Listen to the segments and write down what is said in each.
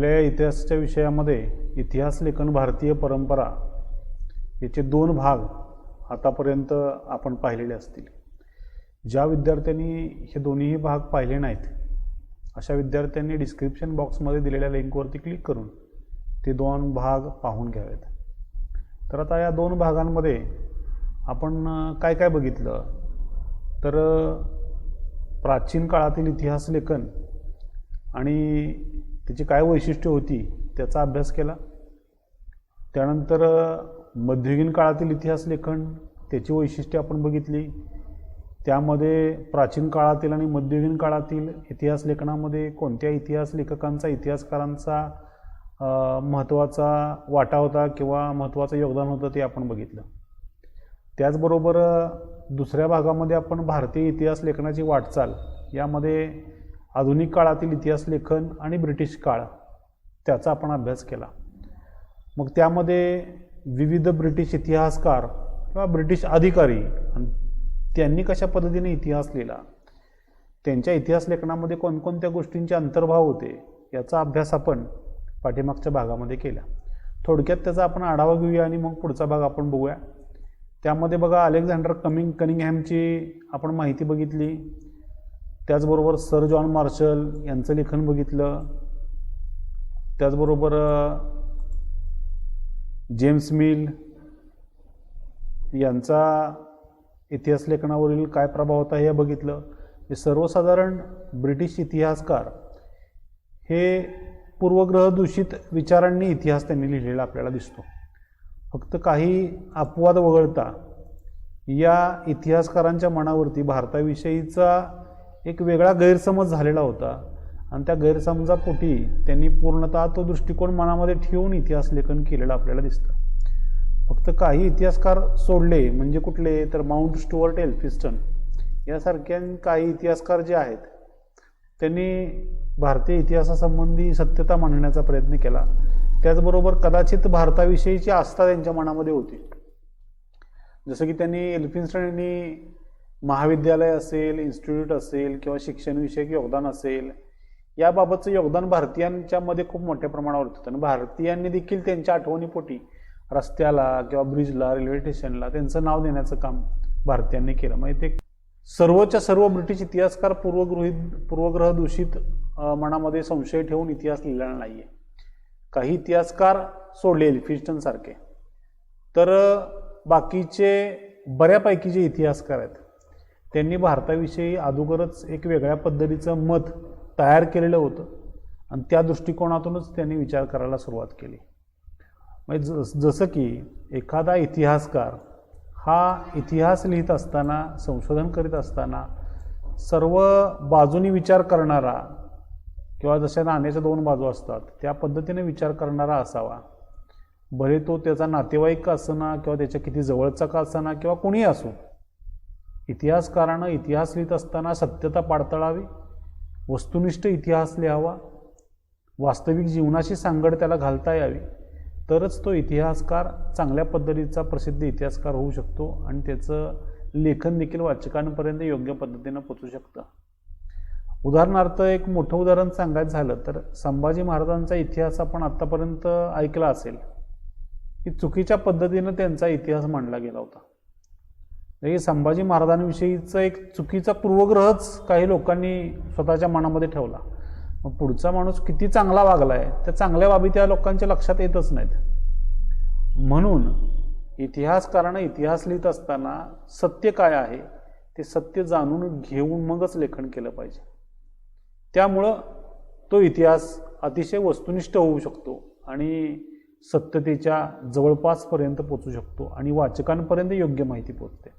आपल्या इतिहासाच्या विषयामध्ये इतिहास लेखन भारतीय परंपरा याचे 2 भाग आतापर्यंत आपण पाहिलेले असतील. ज्या विद्यार्थ्यांनी हे दोन्हीही भाग पाहिले नाहीत अशा विद्यार्थ्यांनी डिस्क्रिप्शन बॉक्समध्ये दिलेल्या लिंकवरती क्लिक करून ते 2 भाग पाहून घ्यावेत. तर आता या 2 भागांमध्ये आपण काय काय बघितलं तर प्राचीन काळातील इतिहास लेखन आणि त्याची काय वैशिष्ट्ये होती त्याचा अभ्यास केला. त्यानंतर मध्ययुगीन काळातील इतिहास लेखन त्याची वैशिष्ट्ये आपण बघितली. त्यामध्ये प्राचीन काळातील आणि मध्ययुगीन काळातील इतिहास लेखनामध्ये कोणत्या इतिहास लेखकांचा इतिहासकारांचा महत्त्वाचा वाटा होता किंवा महत्त्वाचं योगदान होतं ते आपण बघितलं. त्याचबरोबर दुसऱ्या भागामध्ये आपण भारतीय इतिहास लेखनाची वाटचाल यामध्ये आधुनिक काळातील इतिहास लेखन आणि ब्रिटिश काळ त्याचा आपण अभ्यास केला. मग त्यामध्ये विविध ब्रिटिश इतिहासकार किंवा ब्रिटिश अधिकारी त्यांनी कशा पद्धतीने इतिहास लिहिला, त्यांच्या इतिहास लेखनामध्ये कोणकोणत्या गोष्टींचे अंतर्भाव होते याचा अभ्यास आपण पाठीमागच्या भागामध्ये केला. थोडक्यात त्याचा आपण आढावा घेऊया आणि मग पुढचा भाग आपण बघूया. त्यामध्ये बघा अलेक्झांडर कनिंगहॅमची आपण माहिती बघितली. त्याचबरोबर सर जॉन मार्शल यांचं लेखन बघितलं. त्याचबरोबर जेम्स मिल यांचा इतिहास लेखनावरील काय प्रभाव होता हे बघितलं. हे सर्वसाधारण ब्रिटिश इतिहासकार हे पूर्वग्रह दूषित विचारांनी इतिहास त्यांनी लिहिलेला आपल्याला दिसतो. फक्त काही अपवाद वगळता या इतिहासकारांच्या मनावरती भारताविषयीचा एक वेगळा गैरसमज झालेला होता आणि त्या गैरसमजापोटी त्यांनी पूर्णतः तो दृष्टिकोन मनामध्ये ठेवून इतिहास लेखन केलेलं आपल्याला दिसतं. फक्त काही इतिहासकार सोडले म्हणजे कुठले तर माउंट स्टुअर्ट एल्फिन्स्टन यासारख्या काही इतिहासकार जे आहेत त्यांनी भारतीय इतिहासासंबंधी सत्यता मांडण्याचा प्रयत्न केला. त्याचबरोबर कदाचित भारताविषयीची आस्था त्यांच्या मनामध्ये होती. जसं की त्यांनी एल्फिन्स्टन यांनी महाविद्यालय असेल, इन्स्टिट्यूट असेल किंवा शिक्षणविषयक योगदान असेल याबाबतचं योगदान भारतीयांच्या मध्ये खूप मोठ्या प्रमाणावर होतं आणि भारतीयांनी देखील त्यांच्या आठवणीपोटी रस्त्याला किंवा ब्रिजला, रेल्वे स्टेशनला त्यांचं नाव देण्याचं काम भारतीयांनी केलं. म्हणजे ते सर्वच्या सर्व ब्रिटिश इतिहासकार पूर्वग्रह दूषित मनामध्ये संशय ठेवून इतिहास लिहिलेला नाहीये. काही इतिहासकार सोडले एल्फिन्स्टन सारखे, तर बाकीचे बऱ्यापैकी जे इतिहासकार आहेत त्यांनी भारताविषयी अगोदरच एक वेगळ्या पद्धतीचं मत तयार केलेलं होतं आणि त्या दृष्टिकोनातूनच त्यांनी विचार करायला सुरुवात केली. म्हणजे जसं की एखादा इतिहासकार हा इतिहास लिहित असताना, संशोधन करीत असताना सर्व बाजूनी विचार करणारा किंवा जशा नाण्याच्या 2 बाजू असतात त्या पद्धतीने विचार करणारा असावा. भले तो त्याचा नातेवाईक का असना किंवा त्याच्या किती जवळचा का असना किंवा कोणीही असो, इतिहासकारानं इतिहास लिहित असताना सत्यता पाडताळावी, वस्तुनिष्ठ इतिहास लिहावा, वास्तविक जीवनाशी सांगड त्याला घालता यावी, तरच तो इतिहासकार चांगल्या पद्धतीचा प्रसिद्ध इतिहासकार होऊ शकतो आणि त्याचं लेखन देखील वाचकांपर्यंत योग्य पद्धतीनं पोचू शकतं. उदाहरणार्थ एक मोठं उदाहरण सांगायचं झालं तर संभाजी महाराजांचा इतिहास आपण आत्तापर्यंत ऐकला असेल की चुकीच्या पद्धतीनं त्यांचा इतिहास मांडला गेला होता. हे संभाजी महाराजांविषयीचा एक चुकीचा पूर्वग्रहच काही लोकांनी स्वतःच्या मनामध्ये ठेवला. मग पुढचा माणूस किती चांगला वागलाय त्या चांगल्या बाबी त्या लोकांच्या लक्षात येतच नाहीत. म्हणून इतिहासकारानं इतिहास लिहित असताना सत्य काय आहे ते सत्य जाणून घेऊन मगच लेखन केलं पाहिजे. त्यामुळं तो इतिहास अतिशय वस्तुनिष्ठ होऊ शकतो आणि सत्यतेच्या जवळपासपर्यंत पोचू शकतो आणि वाचकांपर्यंत योग्य माहिती पोचते.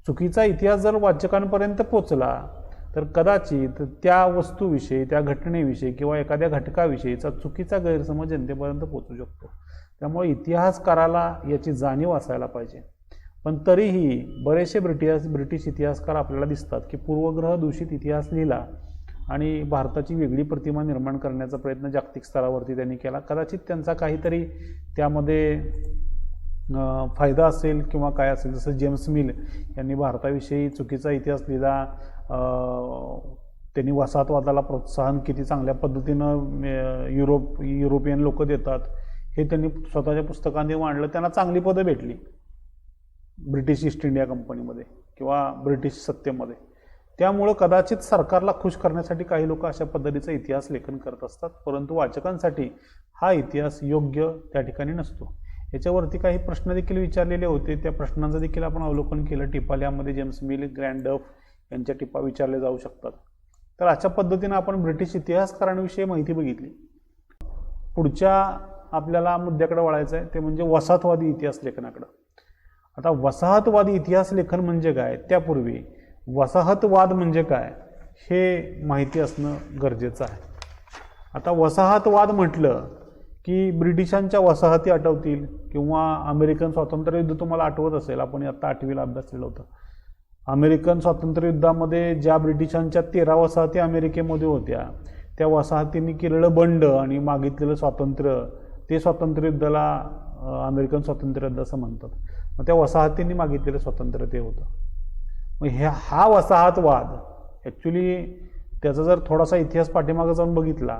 चुकीचा इतिहास जर वाचकांपर्यंत पोचला तर कदाचित त्या वस्तूविषयी, त्या घटनेविषयी किंवा एखाद्या घटकाविषयीचा चुकीचा गैरसमज जनतेपर्यंत पोचू शकतो. त्यामुळे इतिहासकाराला याची जाणीव असायला पाहिजे. पण तरीही बरेचसे ब्रिटिश इतिहासकार आपल्याला दिसतात की पूर्वग्रह दूषित इतिहास लिहिला आणि भारताची वेगळी प्रतिमा निर्माण करण्याचा प्रयत्न जागतिक स्तरावरती त्यांनी केला. कदाचित त्यांचा काहीतरी त्यामध्ये फायदा असेल किंवा काय असेल. जसं जेम्स मिल यांनी भारताविषयी चुकीचा इतिहास लिहिला, त्यांनी वसाहतवादाला प्रोत्साहन किती चांगल्या पद्धतीनं युरोपियन लोक देतात हे त्यांनी स्वतःच्या पुस्तकांनी मांडलं. त्यांना चांगली पदं भेटली ब्रिटिश ईस्ट इंडिया कंपनीमध्ये किंवा ब्रिटिश सत्तेमध्ये. त्यामुळं कदाचित सरकारला खुश करण्यासाठी काही लोक अशा पद्धतीचं इतिहास लेखन करत असतात, परंतु वाचकांसाठी हा इतिहास योग्य त्या ठिकाणी नसतो. याच्यावरती काही प्रश्न देखील विचारलेले होते, त्या प्रश्नांचं देखील आपण अवलोकन केलं. टिपाल्यामध्ये जेम्स मिल, ग्रँड डफ यांच्या टिपा विचारले जाऊ शकतात. तर अशा पद्धतीनं आपण ब्रिटिश इतिहासकारांविषयी माहिती बघितली. पुढच्या आपल्याला मुद्द्याकडे वळायचं आहे ते म्हणजे वसाहतवादी इतिहास लेखनाकडं. आता वसाहतवादी इतिहास लेखन म्हणजे काय, त्यापूर्वी वसाहतवाद म्हणजे काय हे माहिती असणं गरजेचं आहे. आता वसाहतवाद म्हटलं की ब्रिटिशांच्या वसाहती आठवतील किंवा अमेरिकन स्वातंत्र्ययुद्ध तुम्हाला आठवत असेल, आपण आता 8वीला अभ्यास केलं होतं. अमेरिकन स्वातंत्र्ययुद्धामध्ये ज्या ब्रिटिशांच्या 13 वसाहती अमेरिकेमध्ये होत्या, त्या वसाहतींनी केलेलं बंड आणि मागितलेलं स्वातंत्र्य, ते स्वातंत्र्ययुद्धाला अमेरिकन स्वातंत्र्ययुद्ध असं म्हणतात. मग त्या वसाहतींनी मागितलेलं स्वातंत्र्य ते होतं. मग हा वसाहतवाद ॲक्च्युली त्याचा जर थोडासा इतिहास पाठीमागं जाऊन बघितला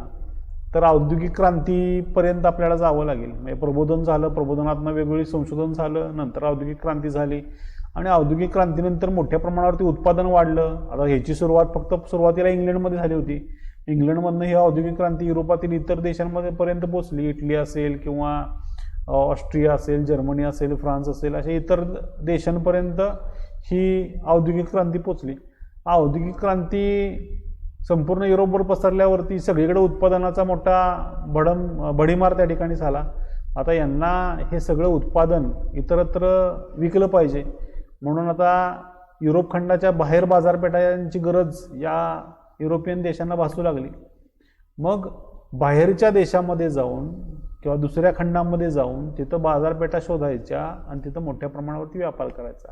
तर औद्योगिक क्रांतीपर्यंत आपल्याला जावं लागेल. म्हणजे प्रबोधन झालं, प्रबोधनातनं वेगवेगळी संशोधन झालं, नंतर औद्योगिक क्रांती झाली आणि औद्योगिक क्रांतीनंतर मोठ्या प्रमाणावरती उत्पादन वाढलं. आता ह्याची सुरुवातीला इंग्लंडमध्ये झाली होती. इंग्लंडमधनं ही औद्योगिक क्रांती युरोपातील इतर देशांमध्ये पर्यंत पोचली. इटली असेल किंवा ऑस्ट्रिया असेल, जर्मनी असेल, फ्रान्स असेल, अशा इतर देशांपर्यंत ही औद्योगिक क्रांती पोचली. औद्योगिक क्रांती संपूर्ण युरोपवर पसरल्यावरती सगळीकडे उत्पादनाचा मोठा भडीमार त्या ठिकाणी झाला. आता यांना हे सगळं उत्पादन इतरत्र विकलं पाहिजे म्हणून आता युरोप खंडाच्या बाहेर बाजारपेठांची गरज या युरोपियन देशांना भासू लागली. मग बाहेरच्या देशामध्ये जाऊन किंवा दुसऱ्या खंडामध्ये जाऊन तिथं बाजारपेठा शोधायच्या आणि तिथं मोठ्या प्रमाणावरती व्यापार करायचा.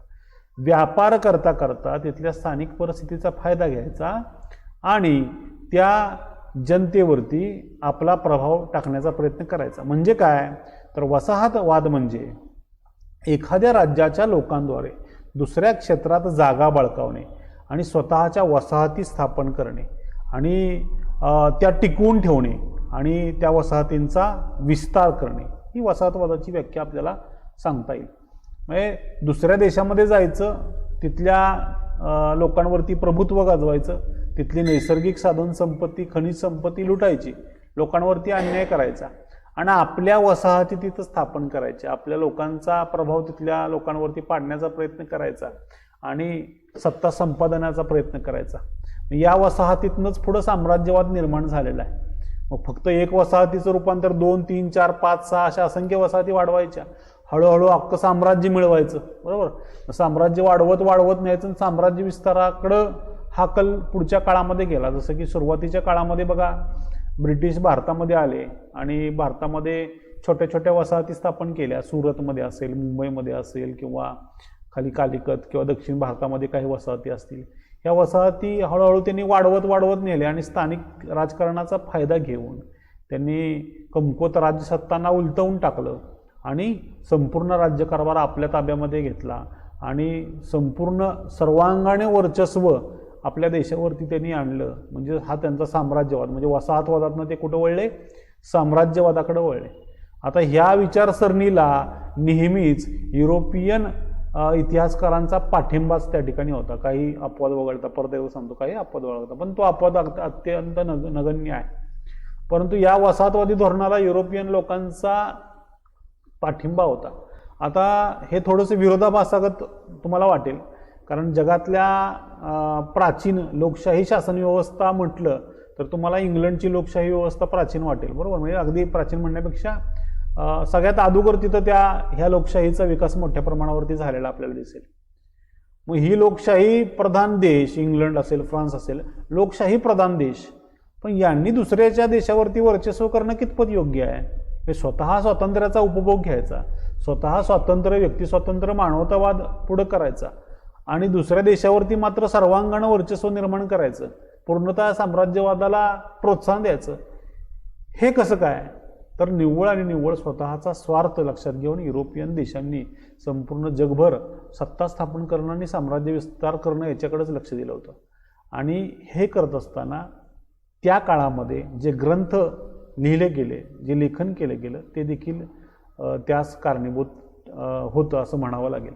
व्यापार करता करता तिथल्या स्थानिक परिस्थितीचा फायदा घ्यायचा आणि त्या जनतेवरती आपला प्रभाव टाकण्याचा प्रयत्न करायचा. म्हणजे काय तर वसाहतवाद म्हणजे एखाद्या राज्याच्या लोकांद्वारे दुसऱ्या क्षेत्रात जागा बळकावणे आणि स्वतःच्या वसाहती स्थापन करणे आणि त्या टिकवून ठेवणे आणि त्या वसाहतींचा विस्तार करणे, ही वसाहतवादाची व्याख्या आपल्याला सांगता येईल. म्हणजे दुसऱ्या देशामध्ये जायचं, तिथल्या लोकांवरती प्रभुत्व गाजवायचं, तिथली नैसर्गिक साधन संपत्ती, खनिज संपत्ती लुटायची, लोकांवरती अन्याय करायचा आणि आपल्या वसाहती तिथं स्थापन करायच्या, आपल्या लोकांचा प्रभाव तिथल्या लोकांवरती पाडण्याचा प्रयत्न करायचा आणि सत्ता संपादनाचा प्रयत्न करायचा. या वसाहतीतनंच पुढं साम्राज्यवाद निर्माण झालेला आहे. मग फक्त एक वसाहतीचं रूपांतर 2, 3, 4, 5, 6 अशा असंख्य वसाहती वाढवायच्या, हळूहळू अख्खं साम्राज्य मिळवायचं. बरोबर, साम्राज्य वाढवत न्यायचं. साम्राज्य विस्ताराकडं हा कल पुढच्या काळामध्ये गेला. जसं की सुरुवातीच्या काळामध्ये बघा, ब्रिटिश भारतामध्ये आले आणि भारतामध्ये छोट्या छोट्या वसाहती स्थापन केल्या. सुरतमध्ये असेल, मुंबईमध्ये असेल किंवा खाली कालिकत किंवा दक्षिण भारतामध्ये काही वसाहती असतील. ह्या वसाहती हळूहळू त्यांनी वाढवत नेल्या आणि स्थानिक राजकारणाचा फायदा घेऊन त्यांनी कमकुवत राज्यसत्तांना उलटवून टाकलं आणि संपूर्ण राज्यकारभार आपल्या ताब्यामध्ये घेतला आणि संपूर्ण सर्वांगाने वर्चस्व आपल्या देशावरती त्यांनी आणलं. म्हणजे हा त्यांचा साम्राज्यवाद, म्हणजे वसाहतवादातनं ते कुठं वळले, साम्राज्यवादाकडे वळले. आता ह्या विचारसरणीला नेहमीच युरोपियन इतिहासकारांचा पाठिंबाच त्या ठिकाणी होता. काही अपवाद वगळता, परदेव सांगतो, काही अपवाद वगळता, पण तो अपवाद अत्यंत नगण्य आहे. परंतु या वसाहतवादी धोरणाला युरोपियन लोकांचा पाठिंबा होता. आता हे थोडंसं विरोधाभासागत तुम्हाला वाटेल, कारण जगातल्या प्राचीन लोकशाही शासन व्यवस्था म्हटलं तर तुम्हाला इंग्लंडची लोकशाही व्यवस्था प्राचीन वाटेल. बरोबर, म्हणजे अगदी प्राचीन म्हणण्यापेक्षा सगळ्यात अगोदर तिथं ह्या लोकशाहीचा विकास मोठ्या प्रमाणावरती झालेला आपल्याला दिसेल. मग ही लोकशाही प्रधान देश, इंग्लंड असेल, फ्रान्स असेल, लोकशाही प्रधान देश, पण यांनी दुसऱ्याच्या देशावरती वर्चस्व करणं कितपत योग्य आहे? स्वतः स्वातंत्र्याचा उपभोग घ्यायचा, स्वतः स्वातंत्र्य, व्यक्ती स्वातंत्र्य, मानवतावाद पुढं करायचा आणि दुसऱ्या देशावरती मात्र सर्वांगानं वर्चस्व निर्माण करायचं, पूर्णतः साम्राज्यवादाला प्रोत्साहन द्यायचं. हे कसं काय? तर निव्वळ आणि निव्वळ स्वतःचा स्वार्थ लक्षात घेऊन युरोपियन देशांनी संपूर्ण जगभर सत्ता स्थापन करणं आणि साम्राज्य विस्तार करणं याच्याकडेच लक्ष दिलं होतं. आणि हे करत असताना त्या काळामध्ये जे ग्रंथ लिहिले गेले, जे लेखन केलं गेलं, ते देखील त्यास कारणीभूत होतं असं म्हणावं लागेल.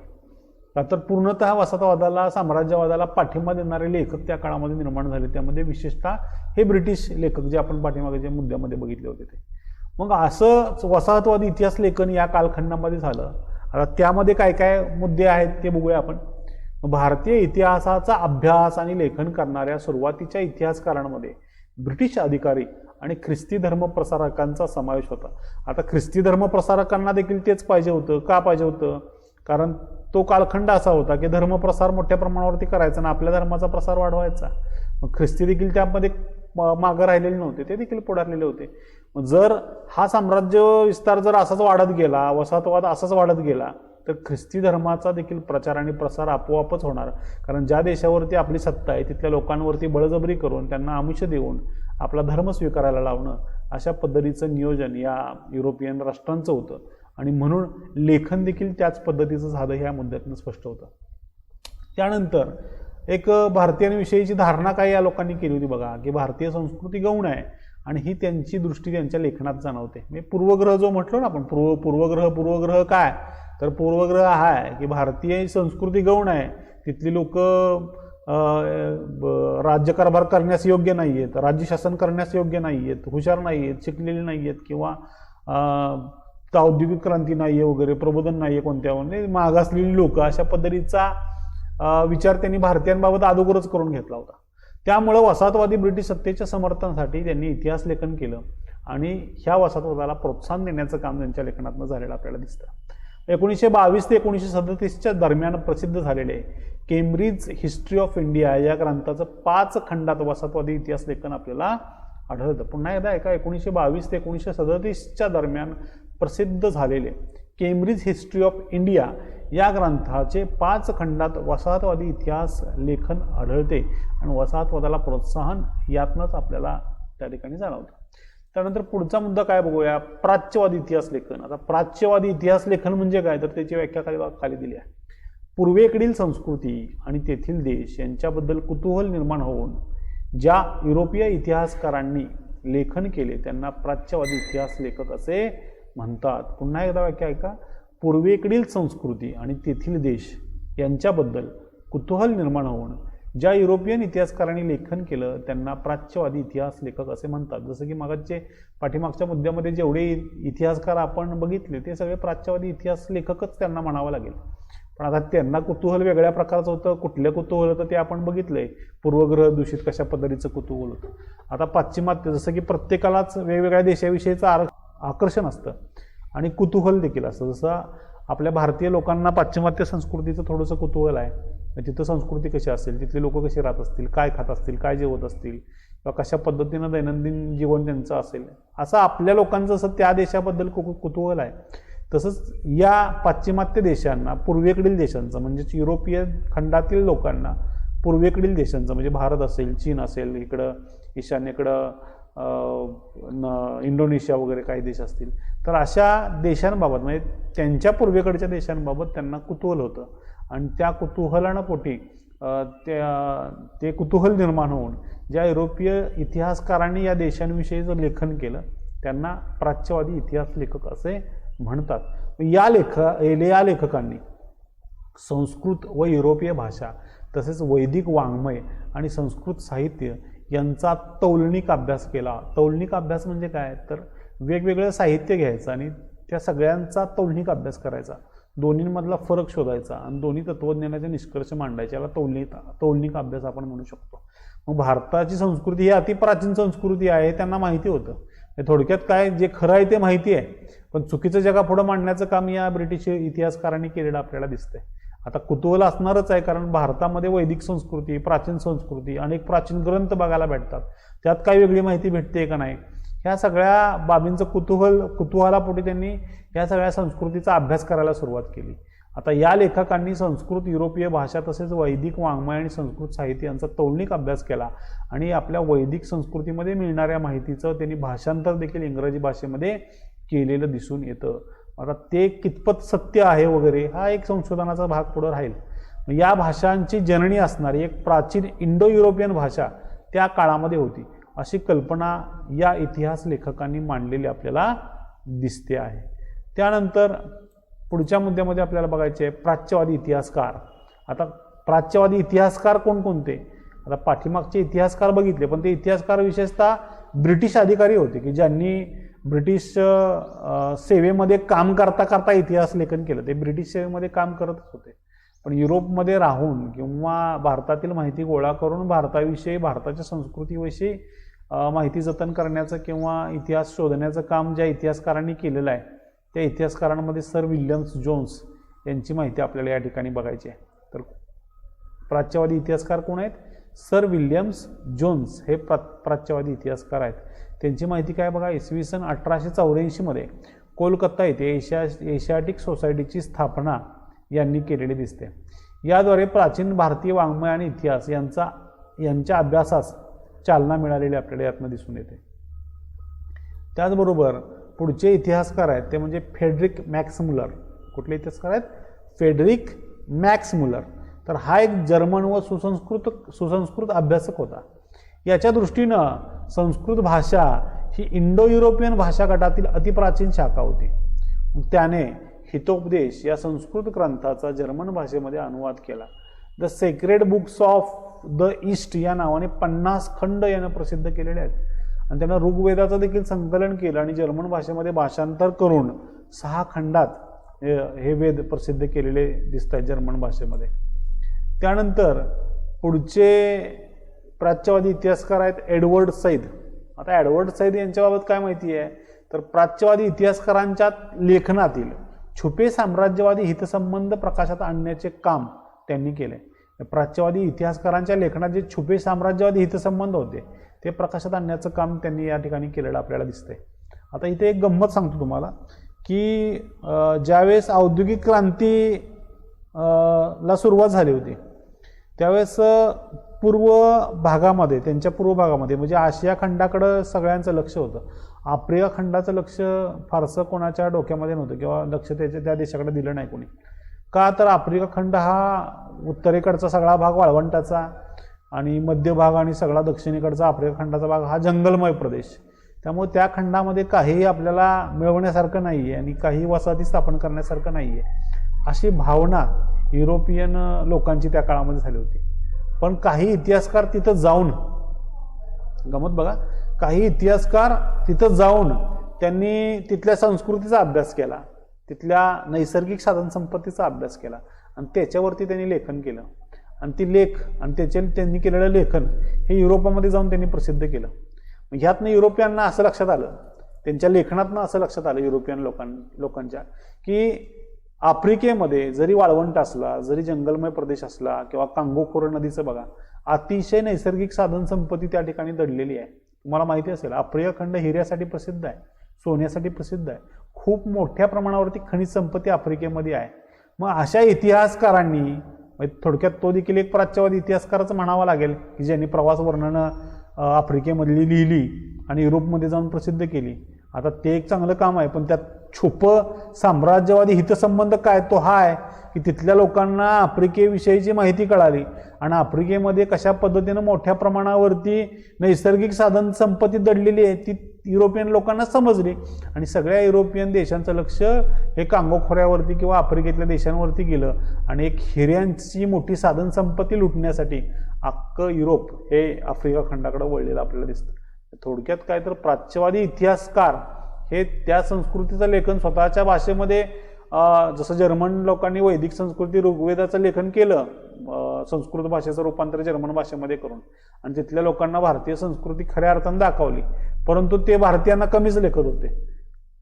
का तर पूर्णतः वसाहतवादाला, साम्राज्यवादाला पाठिंबा देणारे लेखक त्या काळामध्ये निर्माण झाले. त्यामध्ये विशेषतः हे ब्रिटिश लेखक जे आपण पाठीमागच्या मुद्द्यामध्ये बघितले होते ते. मग असं वसाहतवादी इतिहास लेखन या कालखंडामध्ये झालं. आता त्यामध्ये काय काय मुद्दे आहेत ते बघूया आपण. भारतीय इतिहासाचा अभ्यास आणि लेखन करणाऱ्या सुरुवातीच्या इतिहासकारांमध्ये ब्रिटिश अधिकारी आणि ख्रिस्ती धर्म प्रसारकांचा समावेश होता. आता ख्रिस्ती धर्म प्रसारकांना देखील तेच पाहिजे होतं. का पाहिजे होतं? कारण तो कालखंड असा होता की धर्मप्रसार मोठ्या प्रमाणावरती करायचा आणि आपल्या धर्माचा प्रसार वाढवायचा. मग ख्रिस्ती देखील त्यामध्ये मागं राहिलेले नव्हते, ते देखील पुढारलेले होते. जर हा साम्राज्य विस्तार जर असाच वाढत गेला, वसाहतवाद असाच वाढत गेला, तर ख्रिस्ती धर्माचा देखील प्रचार आणि प्रसार आपोआपच होणार. कारण ज्या देशावरती आपली सत्ता आहे तिथल्या लोकांवरती बळजबरी करून त्यांना आमिष देऊन आपला धर्म स्वीकारायला लावणं, अशा पद्धतीचं नियोजन या युरोपियन राष्ट्रांचं होतं. आणि म्हणून लेखन देखील त्याच पद्धतीचं झालं, ह्या मुद्द्यातून स्पष्ट होतं. त्यानंतर एक भारतीयांविषयीची धारणा काय या लोकांनी केली होती बघा, की भारतीय संस्कृती गौण आहे आणि ही त्यांची दृष्टी त्यांच्या लेखनात जाणवते. म्हणजे पूर्वग्रह जो म्हटलो ना आपण, पूर्वग्रह काय, तर पूर्वग्रह हा आहे की भारतीय संस्कृती गौण आहे, तिथली लोक राज्यकारभार करण्यास योग्य नाही आहेत, राज्यशासन करण्यास योग्य नाही आहेत, हुशार नाही आहेत, शिकलेले नाही आहेत, किंवा औद्योगिक क्रांती नाही आहे वगैरे, प्रबोधन नाही आहे कोणत्या, मागासलेली लोक, अशा पद्धतीचा विचार त्यांनी भारतीयांबाबत अगोदरच करून घेतला होता. त्यामुळं वसाहतवादी ब्रिटिश सत्तेच्या समर्थनासाठी त्यांनी इतिहास लेखन केलं आणि ह्या वसाहतवादाला प्रोत्साहन देण्याचं काम त्यांच्या लेखनातून झालेलं आपल्याला दिसतं. 1922 ते 1937च्या दरम्यान प्रसिद्ध झालेले केम्ब्रिज हिस्ट्री ऑफ इंडिया या ग्रंथाचं 5 खंडात वसाहतवादी इतिहास लेखन आपल्याला आढळतं. पुन्हा एकदा ऐका, 1922 ते 1937च्या दरम्यान प्रसिद्ध झालेले केम्ब्रिज हिस्ट्री ऑफ इंडिया या ग्रंथाचे 5 खंडात वसाहतवादी इतिहास लेखन आढळते आणि वसाहतवादाला प्रोत्साहन यातनंच आपल्याला त्या ठिकाणी जाणवतं. त्यानंतर पुढचा मुद्दा काय बघूया, प्राच्यवादी इतिहास लेखन. आता प्राच्यवादी इतिहास लेखन म्हणजे काय, तर त्याची व्याख्या खाली दिली आहे. पूर्वेकडील संस्कृती आणि तेथील देश यांच्याबद्दल कुतूहल निर्माण होऊन ज्या युरोपीय इतिहासकारांनी लेखन केले त्यांना प्राच्यवादी इतिहास लेखक असे म्हणतात. पुन्हा एकदा व्याख्या ऐका, पूर्वेकडील संस्कृती आणि तेथील देश यांच्याबद्दल कुतूहल निर्माण होऊन ज्या युरोपियन इतिहासकारांनी लेखन केलं त्यांना प्राच्यवादी इतिहास लेखक असे म्हणतात. जसं की मागच्या पाठीमागच्या मुद्द्यामध्ये जेवढे इतिहासकार आपण बघितले ते सगळे प्राच्यवादी इतिहास लेखकच त्यांना म्हणावं लागेल. पण आता त्यांना कुतूहल वेगळ्या प्रकारचं होतं. कुठलं कुतूहल होतं ते आपण बघितलंय, पूर्वग्रह दूषित कशा पद्धतीचं कुतूहल होतं. आता पाश्चिमात्य, जसं की प्रत्येकालाच वेगवेगळ्या देशाविषयीचं आकर्षण असतं आणि कुतूहल देखील असतं. जसं आपल्या भारतीय लोकांना पाश्चिमात्य संस्कृतीचं थोडंसं कुतूहल आहे. तिथं संस्कृती कशी असेल, तिथले लोक कसे राहत असतील, काय खात असतील, काय जेवत असतील, किंवा कशा पद्धतीनं दैनंदिन जीवन त्यांचं असेल, असं आपल्या लोकांचं जसं त्या देशाबद्दल कुतूहल आहे, तसंच या पाश्चिमात्य देशांना पूर्वेकडील देशांचं म्हणजेच युरोपीय खंडातील लोकांना पूर्वेकडील देशांचं म्हणजे भारत असेल, चीन असेल, इकडं ईशान्येकडं इंडोनेशिया वगैरे काही देश असतील, तर अशा देशांबाबत म्हणजे त्यांच्या पूर्वेकडच्या देशांबाबत त्यांना कुतूहल होतं आणि त्या कुतूहलानं पोटी ते कुतूहल निर्माण होऊन ज्या युरोपीय इतिहासकारांनी या देशांविषयीचं लेखन केलं त्यांना प्राच्यवादी इतिहास लेखक असे म्हणतात. या लेखकांनी संस्कृत व युरोपीय भाषा तसेच वैदिक वाङ्मय आणि संस्कृत साहित्य यांचा तौलनिक अभ्यास केला. तौलनिक अभ्यास म्हणजे काय, तर वेगवेगळं साहित्य घ्यायचं आणि त्या सगळ्यांचा तौलनिक अभ्यास करायचा, दोन्हींमधला फरक शोधायचा आणि दोन्ही तत्वज्ञानाचे निष्कर्ष मांडायचे. याला तौलनिक अभ्यास आपण म्हणू शकतो. मग भारताची संस्कृती ही अतिप्राचीन संस्कृती आहे त्यांना माहिती होतं. थोडक्यात काय, जे खरं आहे ते माहिती आहे, पण चुकीचं जगापुढं मांडण्याचं काम या ब्रिटिश इतिहासकारांनी केलेलं आपल्याला दिसतंय. आता कुतूहल असणारच आहे, कारण भारतामध्ये वैदिक संस्कृती, प्राचीन संस्कृती, अनेक प्राचीन ग्रंथ बघायला भेटतात, त्यात काही वेगळी माहिती भेटते का नाही, ह्या सगळ्या बाबींचं कुतूहलापोटी त्यांनी या सगळ्या संस्कृतीचा अभ्यास करायला सुरुवात केली. आता या लेखकांनी संस्कृत, युरोपीय भाषा तसेच वैदिक वाङ्मय आणि संस्कृत साहित्य यांचा तौलनिक अभ्यास केला आणि आपल्या वैदिक संस्कृतीमध्ये मिळणाऱ्या माहितीचं त्यांनी भाषांतर देखील इंग्रजी भाषेमध्ये केलेलं दिसून येतं. आता ते कितपत सत्य आहे वगैरे हा एक संशोधनाचा भाग पुढे राहील. या भाषांची जननी असणारी एक प्राचीन इंडो युरोपियन भाषा त्या काळामध्ये होती, अशी कल्पना या इतिहास लेखकांनी मांडलेली आपल्याला दिसते आहे. त्यानंतर पुढच्या मुद्द्यामध्ये आपल्याला बघायचे आहे प्राच्यवादी इतिहासकार. आता प्राच्यवादी इतिहासकार कोणकोणते? आता पाठीमागचे इतिहासकार बघितले, पण ते इतिहासकार विशेषतः ब्रिटिश अधिकारी होते की ज्यांनी ब्रिटिश सेवेमध्ये काम करता करता इतिहास लेखन केलं. ते ब्रिटिश सेवेमध्ये काम करतच होते, पण युरोपमध्ये राहून किंवा भारतातील माहिती गोळा करून भारताविषयी, भारताच्या संस्कृतीविषयी माहिती जतन करण्याचं किंवा इतिहास शोधण्याचं काम ज्या इतिहासकारांनी केलेलं आहे, त्या इतिहासकारांमध्ये सर विल्यम्स जोन्स यांची माहिती आपल्याला या ठिकाणी बघायची आहे. तर प्राच्यवादी इतिहासकार कोण आहेत? सर विल्यम्स जोन्स हे प्राच्यवादी इतिहासकार आहेत. त्यांची माहिती काय बघा, इसवी सन 1884 कोलकाता येथे एशियाटिक सोसायटीची स्थापना यांनी केलेली दिसते. याद्वारे प्राचीन भारतीय वाङ्मय आणि इतिहास यांच्या अभ्यासास चालना मिळालेली आपल्याला यातनं दिसून येते. त्याचबरोबर पुढचे इतिहासकार आहेत ते म्हणजे फेडरिक मॅक्स मुलर. कुठले इतिहासकार आहेत? Friedrich Max Muller. तर हा एक जर्मन व सुसंस्कृत अभ्यासक होता. याच्या दृष्टीनं संस्कृत भाषा ही इंडो युरोपियन भाषा गटातील अतिप्राचीन शाखा होती. त्याने हितोपदेश या संस्कृत ग्रंथाचा जर्मन भाषेमध्ये अनुवाद केला. The sacred books of the east या नावाने 50 खंड यानं प्रसिद्ध केलेले आहेत. आणि त्यानं ऋग्वेदाचं देखील संकलन केलं आणि जर्मन भाषेमध्ये भाषांतर करून 6 खंडात हे वेद प्रसिद्ध केलेले दिसत आहेत जर्मन भाषेमध्ये. त्यानंतर पुढचे प्राच्यवादी इतिहासकार आहेत एडवर्ड सैद. आता एडवर्ड सैद यांच्याबाबत काय माहिती आहे? तर प्राच्यवादी इतिहासकारांच्या लेखनातील छुपे साम्राज्यवादी हितसंबंध प्रकाशात आणण्याचे काम त्यांनी केले. प्राच्यवादी इतिहासकारांच्या लेखनात जे छुपे साम्राज्यवादी हितसंबंध होते ते प्रकाशात आणण्याचं काम त्यांनी या ठिकाणी केलेलं आपल्याला दिसतंय. आता इथे एक गंमत सांगतो तुम्हाला की ज्यावेळेस औद्योगिक क्रांती ला सुरुवात झाली होती त्यावेळेस पूर्व भागामध्ये, त्यांच्या पूर्व भागामध्ये म्हणजे आशिया खंडाकडं सगळ्यांचं लक्ष होतं. आफ्रिका खंडाचं लक्ष फारसं कोणाच्या डोक्यामध्ये नव्हतं किंवा लक्ष त्या देशाकडे दिलं नाही कोणी. का तर आफ्रिका खंड हा उत्तरेकडचा सगळा भाग वाळवंटाचा आणि मध्य भाग आणि सगळा दक्षिणेकडचा आफ्रिका खंडाचा भाग हा जंगलमय प्रदेश. त्यामुळे त्या खंडामध्ये काहीही आपल्याला मिळवण्यासारखं नाही आहे आणि काही वसाहती स्थापन करण्यासारखं नाही आहे, अशी भावना युरोपियन लोकांची त्या काळामध्ये झाली होती. पण काही इतिहासकार तिथं जाऊन, गमत बघा, काही इतिहासकार तिथं जाऊन त्यांनी तिथल्या संस्कृतीचा अभ्यास केला, तिथल्या नैसर्गिक साधनसंपत्तीचा अभ्यास केला आणि त्याच्यावरती त्यांनी लेखन केलं. आणि ती लेख आणि त्यांनी केलेलं लेखन हे युरोपामध्ये जाऊन त्यांनी प्रसिद्ध केलं. ह्यातनं युरोपियनना असं लक्षात आलं, त्यांच्या लेखनातनं असं लक्षात आलं युरोपियन लोकांच्या की आफ्रिकेमध्ये जरी वाळवंट असला, जरी जंगलमय प्रदेश असला किंवा कांगो खोरे नदीचं बघा, अतिशय नैसर्गिक साधनसंपत्ती त्या ठिकाणी दडलेली आहे. तुम्हाला माहिती असेल आफ्रिका खंड हिऱ्यासाठी प्रसिद्ध आहे, सोन्यासाठी प्रसिद्ध आहे. खूप मोठ्या प्रमाणावरती खनिज संपत्ती आफ्रिकेमध्ये आहे. मग अशा इतिहासकारांनी, थोडक्यात तो देखील एक प्राच्यवादी इतिहासकारच म्हणावा लागेल की ज्यांनी प्रवास वर्णनं आफ्रिकेमधली लिहिली आणि युरोपमध्ये जाऊन प्रसिद्ध केली. आता ते एक चांगलं काम आहे, पण त्यात छुपं साम्राज्यवादी हितसंबंध काय तो हा आहे की तिथल्या लोकांना आफ्रिकेविषयीची माहिती कळाली आणि आफ्रिकेमध्ये कशा पद्धतीनं मोठ्या प्रमाणावरती नैसर्गिक साधन संपत्ती दडलेली आहे ती युरोपियन लोकांना समजली आणि सगळ्या युरोपियन देशांचं लक्ष हे कांगो खोऱ्यावरती किंवा आफ्रिकेतल्या देशांवरती गेलं आणि एक हिऱ्यांची मोठी साधन संपत्ती लुटण्यासाठी अख्खं युरोप हे आफ्रिका खंडाकडे वळलेलं आपल्याला दिसतं. थोडक्यात काय तर प्राच्यवादी इतिहासकार हे त्या संस्कृतीचं लेखन स्वतःच्या भाषेमध्ये, जसं जर्मन लोकांनी वैदिक संस्कृती ऋग्वेदाचं लेखन केलं संस्कृत भाषेचं रूपांतर जर्मन भाषेमध्ये करून आणि तिथल्या लोकांना भारतीय संस्कृती खऱ्या अर्थानं दाखवली, परंतु ते भारतीयांना कमीच लेखत होते.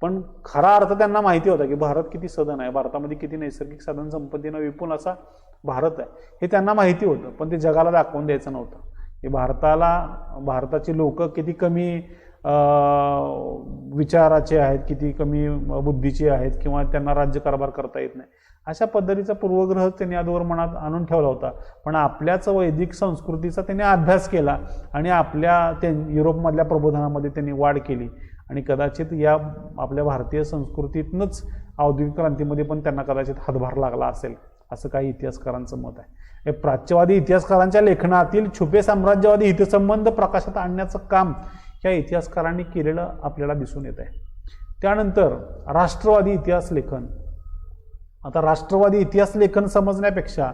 पण खरा अर्थ त्यांना माहिती होता की भारत किती सधन आहे, भारतामध्ये किती नैसर्गिक साधन संपत्तीनं विपुल असा भारत आहे हे त्यांना माहिती होतं, पण ते जगाला दाखवून द्यायचं नव्हतं की भारताची लोक किती कमी विचाराचे आहेत, किती कमी बुद्धीचे आहेत किंवा त्यांना राज्यकारभार करता येत नाही. अशा पद्धतीचा पूर्वग्रह त्यांनी आजवर मनात आणून ठेवला होता. पण आपल्याच वैदिक संस्कृतीचा त्यांनी अभ्यास केला आणि युरोपमधल्या प्रबोधनामध्ये त्यांनी वाढ केली आणि कदाचित या आपल्या भारतीय संस्कृतीतनंच औद्योगिक क्रांतीमध्ये पण त्यांना कदाचित हातभार लागला असेल असं काही इतिहासकारांचं मत आहे. हे प्राच्यवादी इतिहासकारांच्या लेखनातील छुपे साम्राज्यवादी हितसंबंध प्रकाशात आणण्याचं काम ह्या इतिहासकारांनी केलेलं आपल्याला दिसून येत आहे. त्यानंतर राष्ट्रवादी इतिहास लेखन. आता राष्ट्रवादी इतिहास लेखन समजण्यापेक्षा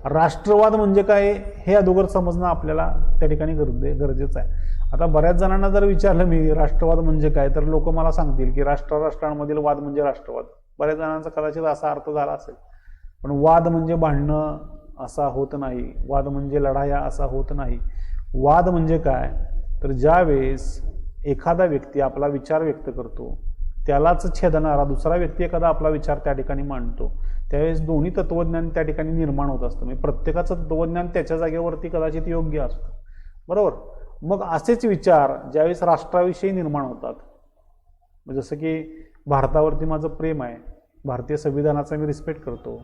राष्ट्रवाद म्हणजे काय हे अगोदर समजणं आपल्याला त्या ठिकाणी गरजेचं आहे. आता बऱ्याच जणांना जर विचारलं मी राष्ट्रवाद म्हणजे काय, तर लोक मला सांगतील की राष्ट्रांमधील वाद म्हणजे राष्ट्रवाद. बऱ्याच जणांचा कदाचित असा अर्थ झाला असेल, पण वाद म्हणजे भांडणं असा होत नाही, वाद म्हणजे लढाया असा होत नाही. वाद म्हणजे काय, तर ज्यावेळेस एखादा व्यक्ती आपला विचार व्यक्त करतो, त्यालाच छेदणारा दुसरा व्यक्ती एखादा आपला विचार त्या ठिकाणी मांडतो, त्यावेळेस दोन्ही तत्वज्ञान त्या ठिकाणी निर्माण होत असतं. म्हणजे प्रत्येकाचं तत्वज्ञान त्याच्या जागेवरती कदाचित योग्य असतं, बरोबर. मग असेच विचार ज्यावेळेस राष्ट्राविषयी निर्माण होतात, जसं की भारतावरती माझं प्रेम आहे, भारतीय संविधानाचा मी रिस्पेक्ट करतो,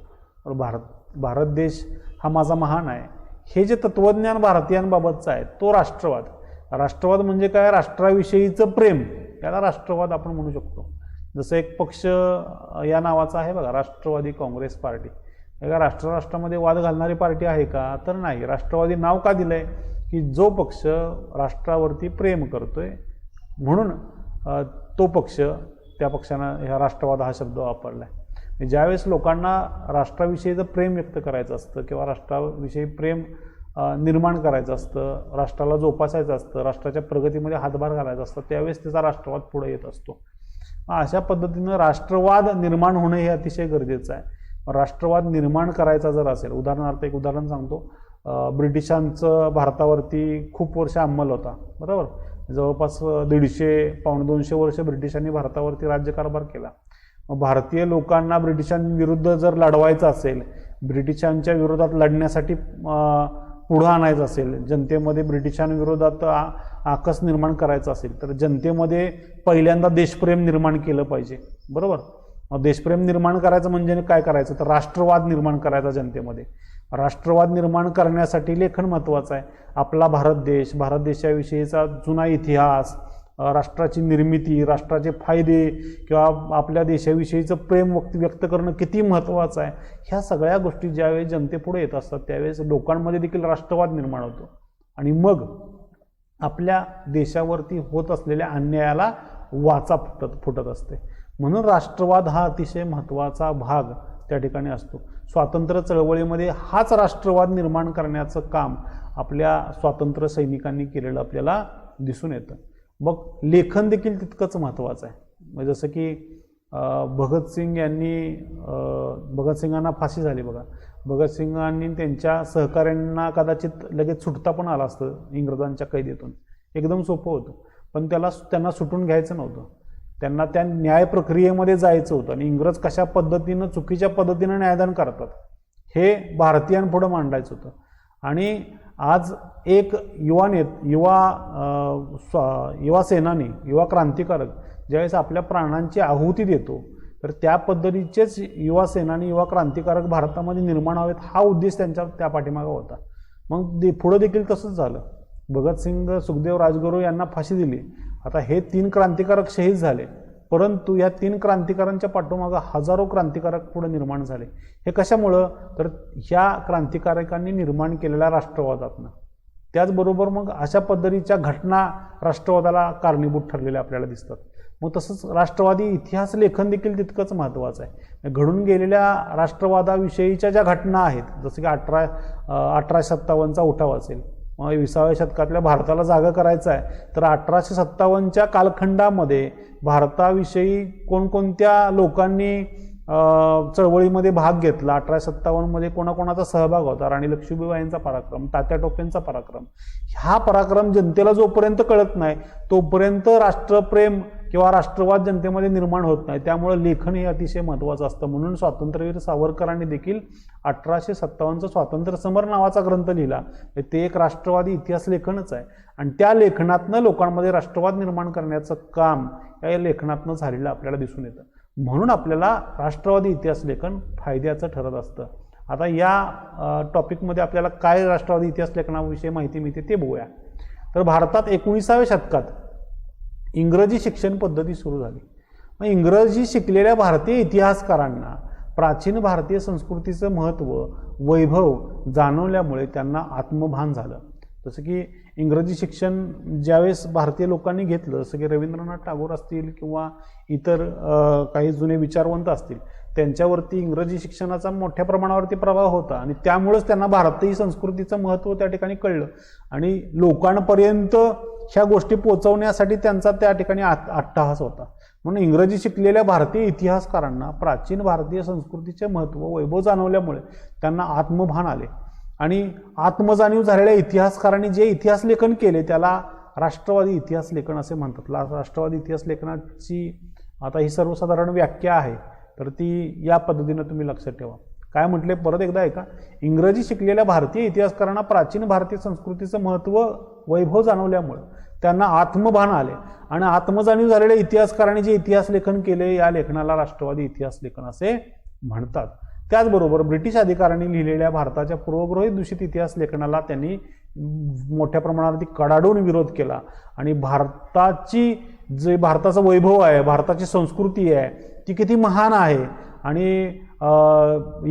भारत देश हा माझा महान आहे, हे जे तत्वज्ञान भारतीयांबाबतचं आहे तो राष्ट्रवाद. राष्ट्रवाद म्हणजे काय, राष्ट्राविषयीचं प्रेम, याला राष्ट्रवाद आपण म्हणू शकतो. जसं एक पक्ष या नावाचा आहे बघा, राष्ट्रवादी काँग्रेस पार्टी. का राष्ट्रामध्ये वाद घालणारी पार्टी आहे का, तर नाही. राष्ट्रवादी नाव का दिलंय, की जो पक्ष राष्ट्रावरती प्रेम करतोय म्हणून तो पक्ष, त्या पक्षानं ह्या राष्ट्रवाद हा शब्द वापरलाय. ज्यावेळेस लोकांना राष्ट्राविषयीचं प्रेम व्यक्त करायचं असतं किंवा राष्ट्राविषयी प्रेम निर्माण करायचं असतं, राष्ट्राला जोपासायचं असतं, राष्ट्राच्या प्रगतीमध्ये हातभार घालायचा असतं, त्यावेळेस त्याचा राष्ट्रवाद पुढे येत असतो. अशा पद्धतीनं राष्ट्रवाद निर्माण होणं हे अतिशय गरजेचं आहे. राष्ट्रवाद निर्माण करायचा जर असेल, उदाहरणार्थ एक उदाहरण सांगतो, ब्रिटिशांचं भारतावरती खूप वर्ष अंमल होता, बरोबर. जवळपास 150-200 वर्ष ब्रिटिशांनी भारतावरती राज्यकारभार केला. मग भारतीय लोकांना ब्रिटिशांविरुद्ध जर लढवायचं असेल, ब्रिटिशांच्या विरोधात लढण्यासाठी पुढं आणायचं असेल, जनतेमध्ये ब्रिटिशांविरोधात आकस निर्माण करायचा असेल, तर जनतेमध्ये पहिल्यांदा देशप्रेम निर्माण केलं पाहिजे, बरोबर. देशप्रेम निर्माण करायचं म्हणजे काय करायचं, तर राष्ट्रवाद निर्माण करायचा जनतेमध्ये. राष्ट्रवाद निर्माण करण्यासाठी लेखन महत्त्वाचं आहे. आपला भारत देशाविषयीचा जुना इतिहास, राष्ट्राची निर्मिती, राष्ट्राचे फायदे किंवा आपल्या देशाविषयीचं प्रेम व्यक्त करणं किती महत्त्वाचं आहे, ह्या सगळ्या गोष्टी ज्यावेळेस जनतेपुढे येत असतात त्यावेळेस लोकांमध्ये देखील राष्ट्रवाद निर्माण होतो आणि मग आपल्या देशावरती होत असलेल्या अन्यायाला वाचा फुटत असते. म्हणून राष्ट्रवाद हा अतिशय महत्त्वाचा भाग त्या ठिकाणी असतो. स्वातंत्र्य चळवळीमध्ये हाच राष्ट्रवाद निर्माण करण्याचं काम आपल्या स्वातंत्र्य सैनिकांनी केलेलं आपल्याला दिसून येतं. मग लेखन देखील तितकंच महत्त्वाचं आहे. जसं की भगतसिंगांना फाशी झाली बघा. भगतसिंगांनी त्यांच्या सहकाऱ्यांना कदाचित लगेच सुटता पण आला असतं इंग्रजांच्या कैदेतून, एकदम सोपं होतं. पण त्यांना सुटून घ्यायचं नव्हतं, त्यांना त्या न्याय प्रक्रियेमध्ये जायचं होतं आणि इंग्रज कशा पद्धतीनं चुकीच्या पद्धतीनं न्यायदान करतात हे भारतीयांपुढं मांडायचं होतं. आणि आज एक युवा सेनानी, युवा क्रांतिकारक ज्यावेळेस आपल्या प्राणांची आहुती देतो, तर त्या पद्धतीचेच युवा सेनानी, युवा क्रांतिकारक भारतामध्ये निर्माण व्हावेत हा उद्देश त्या पाठीमागं होता. मग पुढं देखील तसंच झालं. भगतसिंग, सुखदेव, राजगुरू यांना फाशी दिली. आता हे 3 क्रांतिकारक शहीद झाले, परंतु या 3 क्रांतिकारांच्या पाठोमागं हजारो क्रांतिकारक पुढे निर्माण झाले. हे कशामुळं, तर ह्या क्रांतिकारकांनी निर्माण केलेल्या राष्ट्रवादातनं. त्याचबरोबर मग अशा पद्धतीच्या घटना राष्ट्रवादाला कारणीभूत ठरलेल्या आपल्याला दिसतात. मग तसंच राष्ट्रवादी इतिहास लेखन देखील तितकंच महत्त्वाचं आहे. घडून गेलेल्या राष्ट्रवादाविषयीच्या ज्या घटना आहेत, जसं की 1857चा उठाव असेल, 20व्या शतकातल्या भारताला जागा करायचं आहे, तर 1857च्या कालखंडामध्ये भारताविषयी कोणकोणत्या लोकांनी चळवळीमध्ये भाग घेतला, 1857मध्ये कोणाकोणाचा सहभाग होता, राणी लक्ष्मीबाईंचा पराक्रम, तात्या टोपेंचा पराक्रम. हा पराक्रम जनतेला जोपर्यंत कळत नाही तोपर्यंत राष्ट्रप्रेम किंवा राष्ट्रवाद जनतेमध्ये निर्माण होत नाही. त्यामुळे लेखन हे अतिशय महत्त्वाचं असतं. म्हणून स्वातंत्र्यवीर सावरकरांनी देखील 1857चं स्वातंत्र्य समर नावाचा ग्रंथ लिहिला. ते एक राष्ट्रवादी इतिहास लेखनच आहे आणि त्या लेखनातनं लोकांमध्ये राष्ट्रवाद निर्माण करण्याचं काम या लेखनातनं झालेलं आपल्याला दिसून येतं. म्हणून आपल्याला राष्ट्रवादी इतिहास लेखन फायद्याचं ठरत असतं. आता या टॉपिकमध्ये आपल्याला काय राष्ट्रवादी इतिहास लेखनाविषयी माहिती मिळते ते बघूया. तर भारतात 19व्या शतकात इंग्रजी शिक्षण पद्धती सुरू झाली. मग इंग्रजी शिकलेल्या भारतीय इतिहासकारांना प्राचीन भारतीय संस्कृतीचं महत्त्व वैभव जाणवल्यामुळे त्यांना आत्मभान झालं. जसं की इंग्रजी शिक्षण ज्यावेळेस भारतीय लोकांनी घेतलं, जसं की रवींद्रनाथ टागोर असतील किंवा इतर काही जुने विचारवंत असतील, त्यांच्यावरती इंग्रजी शिक्षणाचा मोठ्या प्रमाणावरती प्रभाव होता आणि त्यामुळेच त्यांना भारतीय संस्कृतीचं महत्त्व त्या ठिकाणी कळलं आणि लोकांपर्यंत ह्या गोष्टी पोहोचवण्यासाठी त्यांचा त्या ठिकाणी अट्टहास होता. म्हणून इंग्रजी शिकलेल्या भारतीय इतिहासकारांना प्राचीन भारतीय संस्कृतीचे महत्त्व वैभव जाणवल्यामुळे त्यांना आत्मभान आले आणि आत्मजाणीव झालेल्या इतिहासकारांनी जे इतिहास लेखन केले त्याला राष्ट्रवादी इतिहास लेखन असे म्हणतात. राष्ट्रवादी इतिहास लेखनाची आता ही सर्वसाधारण व्याख्या आहे, तर ती या पद्धतीनं तुम्ही लक्षात ठेवा. काय म्हटले परत एकदा ऐका. इंग्रजी शिकलेल्या भारतीय इतिहासकारांना प्राचीन भारतीय संस्कृतीचं महत्त्व वैभव जाणवल्यामुळे त्यांना आत्मभान आले आणि आत्मजाणीव झालेल्या इतिहासकारांनी जे इतिहास लेखन केले या लेखनाला राष्ट्रवादी इतिहास लेखन असे म्हणतात. त्याचबरोबर ब्रिटिश अधिकाऱ्यांनी लिहिलेल्या भारताच्या पूर्वग्रहित दूषित इतिहास लेखनाला त्यांनी मोठ्या प्रमाणावरती कडाडून विरोध केला आणि भारताचा वैभव आहे, भारताची संस्कृती आहे ती किती महान आहे आणि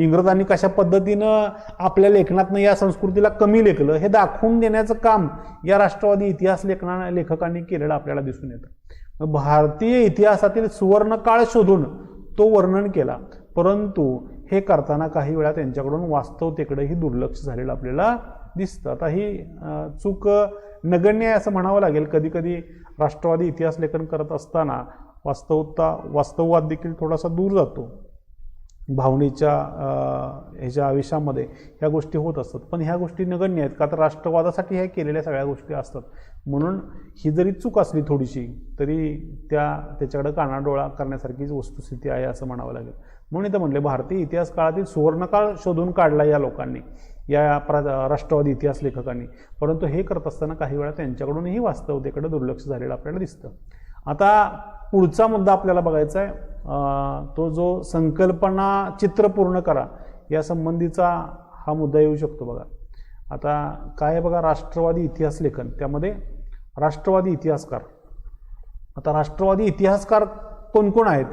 इंग्रजांनी कशा पद्धतीनं आपल्या लेखनातनं या संस्कृतीला कमी लेखलं हे दाखवून देण्याचं काम या राष्ट्रवादी इतिहास लेखकांनी केलेलं आपल्याला दिसून येतं. भारतीय इतिहासातील सुवर्णकाळ शोधून तो वर्णन केला, परंतु हे करताना काही वेळा त्यांच्याकडून वास्तवतेकडेही दुर्लक्ष झालेलं आपल्याला दिसतं. आता ही चूक नगण्य आहे असं म्हणावं लागेल. कधी कधी राष्ट्रवादी इतिहास लेखन करत असताना वास्तववाद देखील थोडासा दूर जातो. भावनेच्या ह्याच्या आवेशामध्ये ह्या गोष्टी होत असतात, पण ह्या गोष्टी नगण्य आहेत का तर राष्ट्रवादासाठी ह्या केलेल्या सगळ्या गोष्टी असतात. म्हणून ही जरी चूक असली थोडीशी तरी त्याच्याकडे कानाडोळा करण्यासारखीच वस्तुस्थिती आहे असं म्हणावं लागेल. म्हणून इथं म्हणले भारतीय इतिहास काळातील सुवर्णकाळ शोधून काढला या लोकांनी, या राष्ट्रवादी इतिहास लेखकांनी, परंतु हे करत असताना काही वेळा त्यांच्याकडूनही वास्तवतेकडे दुर्लक्ष झालेलं आपल्याला दिसतं. आता पुढचा मुद्दा आपल्याला बघायचा आहे, तो जो संकल्पना चित्र पूर्ण करा या संबंधीचा हा मुद्दा येऊ शकतो. बघा आता काय आहे बघा, राष्ट्रवादी इतिहास लेखन, त्यामध्ये राष्ट्रवादी इतिहासकार. आता राष्ट्रवादी इतिहासकार कोण कोण आहेत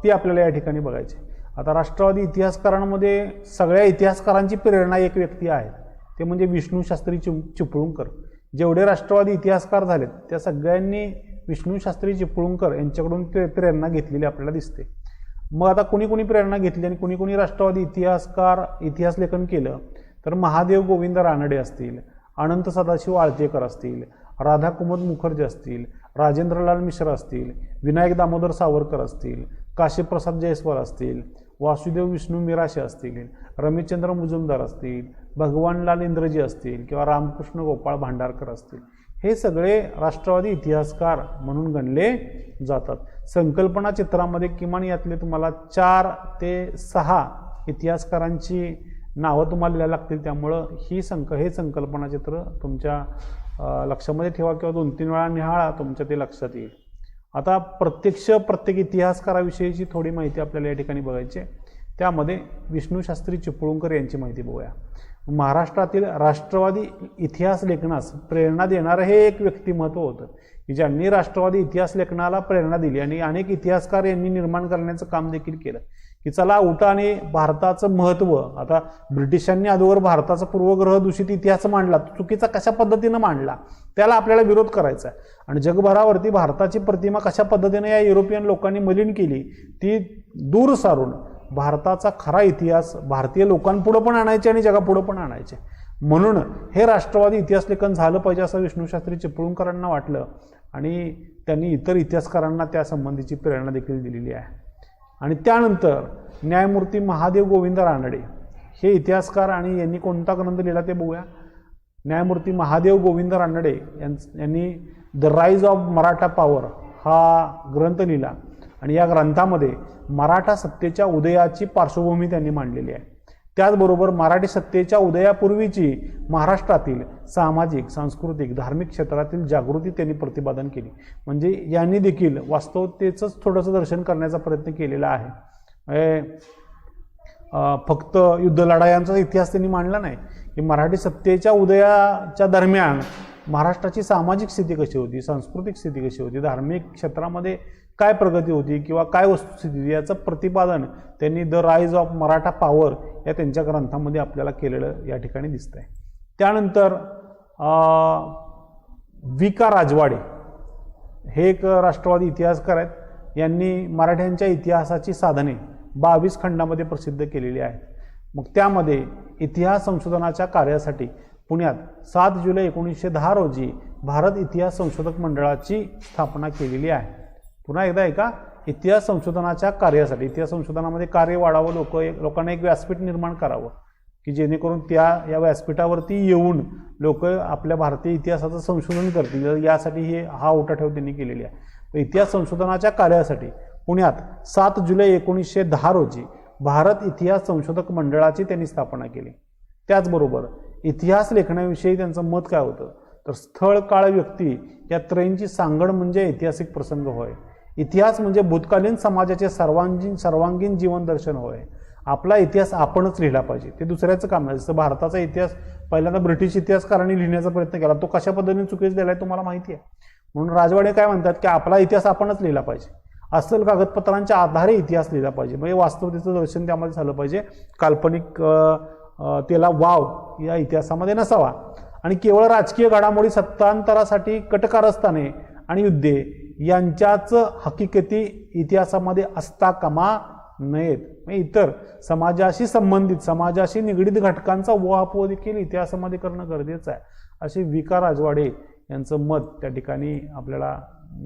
ती आपल्याला या ठिकाणी बघायचे. आता राष्ट्रवादी इतिहासकारांमध्ये सगळ्या इतिहासकारांची प्रेरणा एक व्यक्ती आहे, ते म्हणजे विष्णूशास्त्री चिपळूणकर. जेवढे राष्ट्रवादी इतिहासकार झालेत त्या सगळ्यांनी विष्णूशास्त्री चिपळूणकर यांच्याकडून प्रेरणा घेतलेली आपल्याला दिसते. मग आता कुणी कुणी प्रेरणा घेतली आणि कुणी कुणी राष्ट्रवादी इतिहास लेखन केलं तर महादेव गोविंद रानडे असतील, अनंत सदाशिव आळतेकर असतील, राधाकुमुद मुखर्जी असतील, राजेंद्रलाल मिश्र असतील, विनायक दामोदर सावरकर असतील, काशीप्रसाद जयस्वाल असतील, वासुदेव विष्णू मिराशे असतील, रमेशचंद्र मुजुमदार असतील, भगवानलाल इंद्रजी असतील किंवा रामकृष्ण गोपाळ भांडारकर असतील, हे सगळे राष्ट्रवादी इतिहासकार म्हणून गणले जातात. संकल्पना चित्रामध्ये किमान यातले तुम्हाला 4 ते 6 इतिहासकारांची नावं तुम्हाला लिहायला लागतील. त्यामुळं हे संकल्पना चित्र तुमच्या लक्षामध्ये ठेवा किंवा 2-3 वेळा निहाळा, तुमच्या ते लक्षात येईल. आता प्रत्येक इतिहासकाराविषयीची थोडी माहिती आपल्याला या ठिकाणी बघायची. त्यामध्ये विष्णूशास्त्री चिपळूणकर यांची माहिती बघूया. महाराष्ट्रातील राष्ट्रवादी इतिहास लेखनास प्रेरणा देणारं हे एक व्यक्तिमत्व होतं की ज्यांनी राष्ट्रवादी इतिहास लेखनाला प्रेरणा दिली आणि अनेक इतिहासकार यांनी निर्माण करण्याचं काम देखील केलं की चला उठा आणि भारताचं महत्त्व. आता ब्रिटिशांनी अगोदर भारताचा पूर्वग्रह दूषित इतिहास मांडला, चुकीचा कशा पद्धतीनं मांडला त्याला आपल्याला विरोध करायचा आहे आणि जगभरावरती भारताची प्रतिमा कशा पद्धतीने या युरोपियन लोकांनी मलिन केली ती दूर सारून भारताचा खरा इतिहास भारतीय लोकांपुढं पण आणायचे आणि जगापुढं पण आणायचे. म्हणून हे राष्ट्रवादी इतिहास लेखन झालं पाहिजे असं विष्णूशास्त्री चिपळूणकरांना वाटलं आणि त्यांनी इतर इतिहासकारांना त्या संबंधीची प्रेरणा देखील दिलेली आहे. आणि त्यानंतर न्यायमूर्ती महादेव गोविंद रानडे हे इतिहासकार आणि यांनी कोणता ग्रंथ लिहिला ते बघूया. न्यायमूर्ती महादेव गोविंद रानडे यांनी the rise of Maratha power हा ग्रंथ लिहिला आणि या ग्रंथामध्ये मराठा सत्तेच्या उदयाची पार्श्वभूमी त्यांनी मांडलेली आहे. त्याचबरोबर मराठी सत्तेच्या उदयापूर्वीची महाराष्ट्रातील सामाजिक, सांस्कृतिक, धार्मिक क्षेत्रातील जागृती त्यांनी प्रतिपादन केली. म्हणजे यांनी देखील वास्तवतेचंच थोडंसं दर्शन करण्याचा प्रयत्न केलेला आहे. फक्त युद्ध लढायांचा इतिहास त्यांनी मांडला नाही की मराठी सत्तेच्या उदयाच्या दरम्यान महाराष्ट्राची सामाजिक स्थिती कशी होती, सांस्कृतिक स्थिती कशी होती, धार्मिक क्षेत्रामध्ये काय प्रगती होती किंवा काय वस्तुस्थिती होती याचं प्रतिपादन त्यांनी the rise of Maratha power या त्यांच्या ग्रंथामध्ये आपल्याला केलेलं या ठिकाणी दिसतंय. त्यानंतर वि. का. राजवाडे हे एक राष्ट्रवादी इतिहासकार आहेत. यांनी मराठ्यांच्या इतिहासाची साधने 22 खंडामध्ये प्रसिद्ध केलेली आहेत. मग त्यामध्ये इतिहास संशोधनाच्या कार्यासाठी पुण्यात 7 जुलै 1910 रोजी भारत इतिहास संशोधक मंडळाची स्थापना केलेली आहे. पुन्हा एकदा ऐका, इतिहास संशोधनाच्या कार्यासाठी, इतिहास संशोधनामध्ये कार्य वाढावं, लोकांना एक व्यासपीठ निर्माण करावं की जेणेकरून या व्यासपीठावरती येऊन लोक आपल्या भारतीय इतिहासाचं संशोधन करतील, यासाठी हा उठाठेव त्यांनी केलेली आहे. इतिहास संशोधनाच्या कार्यासाठी पुण्यात 7 जुलै 1910 रोजी भारत इतिहास संशोधक मंडळाची त्यांनी स्थापना केली. त्याचबरोबर इतिहास लेखनाविषयी त्यांचं मत काय होतं, तर स्थळ, काळ, व्यक्ती या त्रयींची सांगड म्हणजे ऐतिहासिक प्रसंग होय. इतिहास म्हणजे भूतकालीन समाजाचे सर्वांगीण जीवन दर्शन होय. आपला इतिहास आपणच लिहिला पाहिजे, ते दुसऱ्याचं काम नाही. जसं भारताचा इतिहास पहिल्यांदा ब्रिटिश इतिहासकारांनी लिहिण्याचा प्रयत्न केला, तो कशा पद्धतीने चुकीचा दिलाय तुम्हाला माहिती आहे. म्हणून राजवाडे काय म्हणतात की आपला इतिहास आपणच लिहिला पाहिजे, अस्सल कागदपत्रांच्या आधारे इतिहास लिहिला पाहिजे, म्हणजे वास्तवतेचं दर्शन त्यामध्ये झालं पाहिजे, काल्पनिक त्याला वाव या इतिहासामध्ये नसावा. आणि केवळ राजकीय घडामोडी, सत्तांतरासाठी कटकारस्थाने आणि युद्धे यांच्याच हकीकती इतिहासामध्ये असता कामा नयेत. इतर समाजाशी संबंधित, समाजाशी निगडीत घटकांचा उहापोह देखील इतिहासामध्ये करणं गरजेचं आहे, असे वि. का. राजवाडे यांचं मत त्या ठिकाणी आपल्याला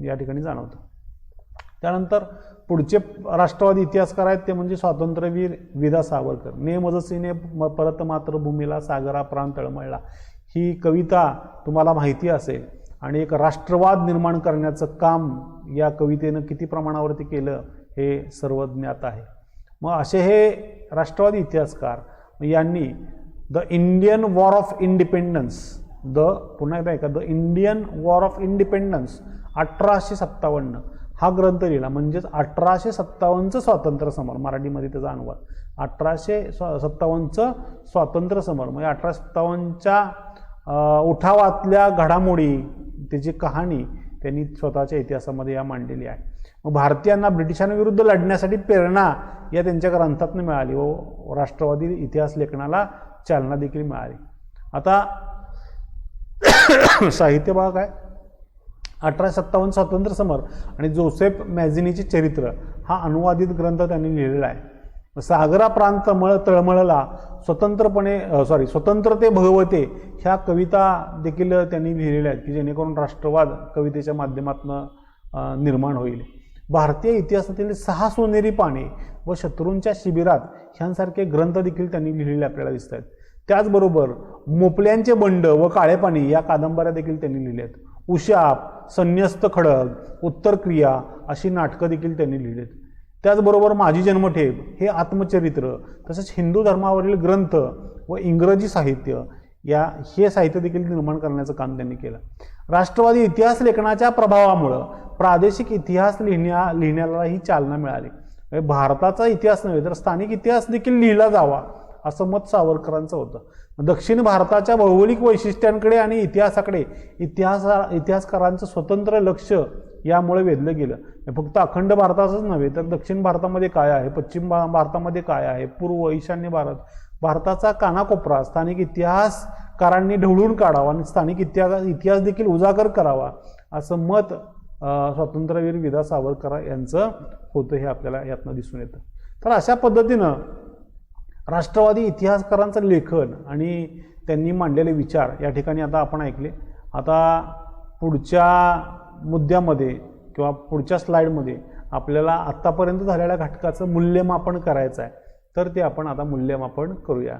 या ठिकाणी जाणवतं. त्यानंतर पुढचे राष्ट्रवादी इतिहासकार आहेत ते म्हणजे स्वातंत्र्यवीर वि. सावरकर. नेमजसीने परत मातृभूमीला सागरा प्राण तळमळला, ही कविता तुम्हाला माहिती असेल. आणि एक राष्ट्रवाद निर्माण करण्याचं काम या कवितेनं किती प्रमाणावरती केलं हे सर्व ज्ञात आहे. मग असे हे राष्ट्रवादी इतिहासकार यांनी the Indian war of independence, पुन्हा एकदा ऐका, the Indian war of independence 1857 हा ग्रंथ लिहिला. म्हणजेच 1857चं स्वातंत्र्य समर, मराठीमध्ये त्याचा अनुवाद 1857चं स्वातंत्र्य समर, म्हणजे 1857च्या उठावातल्या घडामोडी, त्याची कहाणी त्यांनी स्वतःच्या इतिहासामध्ये या मांडलेली आहे. मग भारतीयांना ब्रिटिशांविरुद्ध लढण्यासाठी प्रेरणा या त्यांच्या ग्रंथातून मिळाली व राष्ट्रवादी इतिहास लेखनाला चालना देखील मिळाली. आता साहित्य भाग आहे 1857 स्वातंत्र्य समर आणि जोसेफ मॅझिनीचे चरित्र हा अनुवादित ग्रंथ त्यांनी लिहिलेला आहे. सागरा प्रांत तळमळला, स्वतंत्रते भगवते ह्या कविता देखील त्यांनी लिहिलेल्या आहेत की जेणेकरून राष्ट्रवाद कवितेच्या माध्यमातून निर्माण होईल. भारतीय इतिहासातील 6 सोनेरी पाने व शत्रूंच्या शिबिरात ह्यांसारखे ग्रंथ देखील त्यांनी लिहिलेले आपल्याला दिसत आहेत. त्याचबरोबर मोपल्यांचे बंड व काळे पाणी या कादंबऱ्या देखील त्यांनी लिहिल्या आहेत. उशाप, संन्यस्त खडग, उत्तर क्रिया अशी नाटकं देखील त्यांनी लिहिलेत. त्याचबरोबर माझी जन्मठेप हे आत्मचरित्र, तसेच हिंदू धर्मावरील ग्रंथ व इंग्रजी साहित्य हे साहित्य देखील निर्माण करण्याचं काम त्यांनी केलं. राष्ट्रवादी इतिहास लेखनाच्या प्रभावामुळं प्रादेशिक इतिहास लिहिण्यालाही चालना मिळाली. भारताचा इतिहास नव्हे तर स्थानिक इतिहास देखील लिहिला जावा असं मत सावरकरांचं होतं. दक्षिण भारताच्या भौगोलिक वैशिष्ट्यांकडे आणि इतिहासाकडे इतिहासकारांचं स्वतंत्र लक्ष यामुळे वेधलं गेलं. फक्त अखंड भारताचंच नव्हे तर दक्षिण भारतामध्ये काय आहे, पश्चिम भारतामध्ये काय आहे, पूर्व ईशान्य भारताचा कानाकोपरा स्थानिक इतिहासकारांनी ढवळून काढावा आणि स्थानिक इतिहास देखील उजागर करावा असं मत स्वातंत्र्यवीर वि. सावरकर यांचं होतं, हे आपल्याला यातनं दिसून येतं. तर अशा पद्धतीनं राष्ट्रवादी इतिहासकारांचं लेखन आणि त्यांनी मांडलेले विचार या ठिकाणी आता आपण ऐकले. आता पुढच्या मुद्द्यामध्ये किंवा पुढच्या स्लाइडमध्ये आपल्याला आत्तापर्यंत झालेल्या घटकाचं मूल्यमापन करायचं आहे, तर ते आपण आता मूल्यमापन करूया.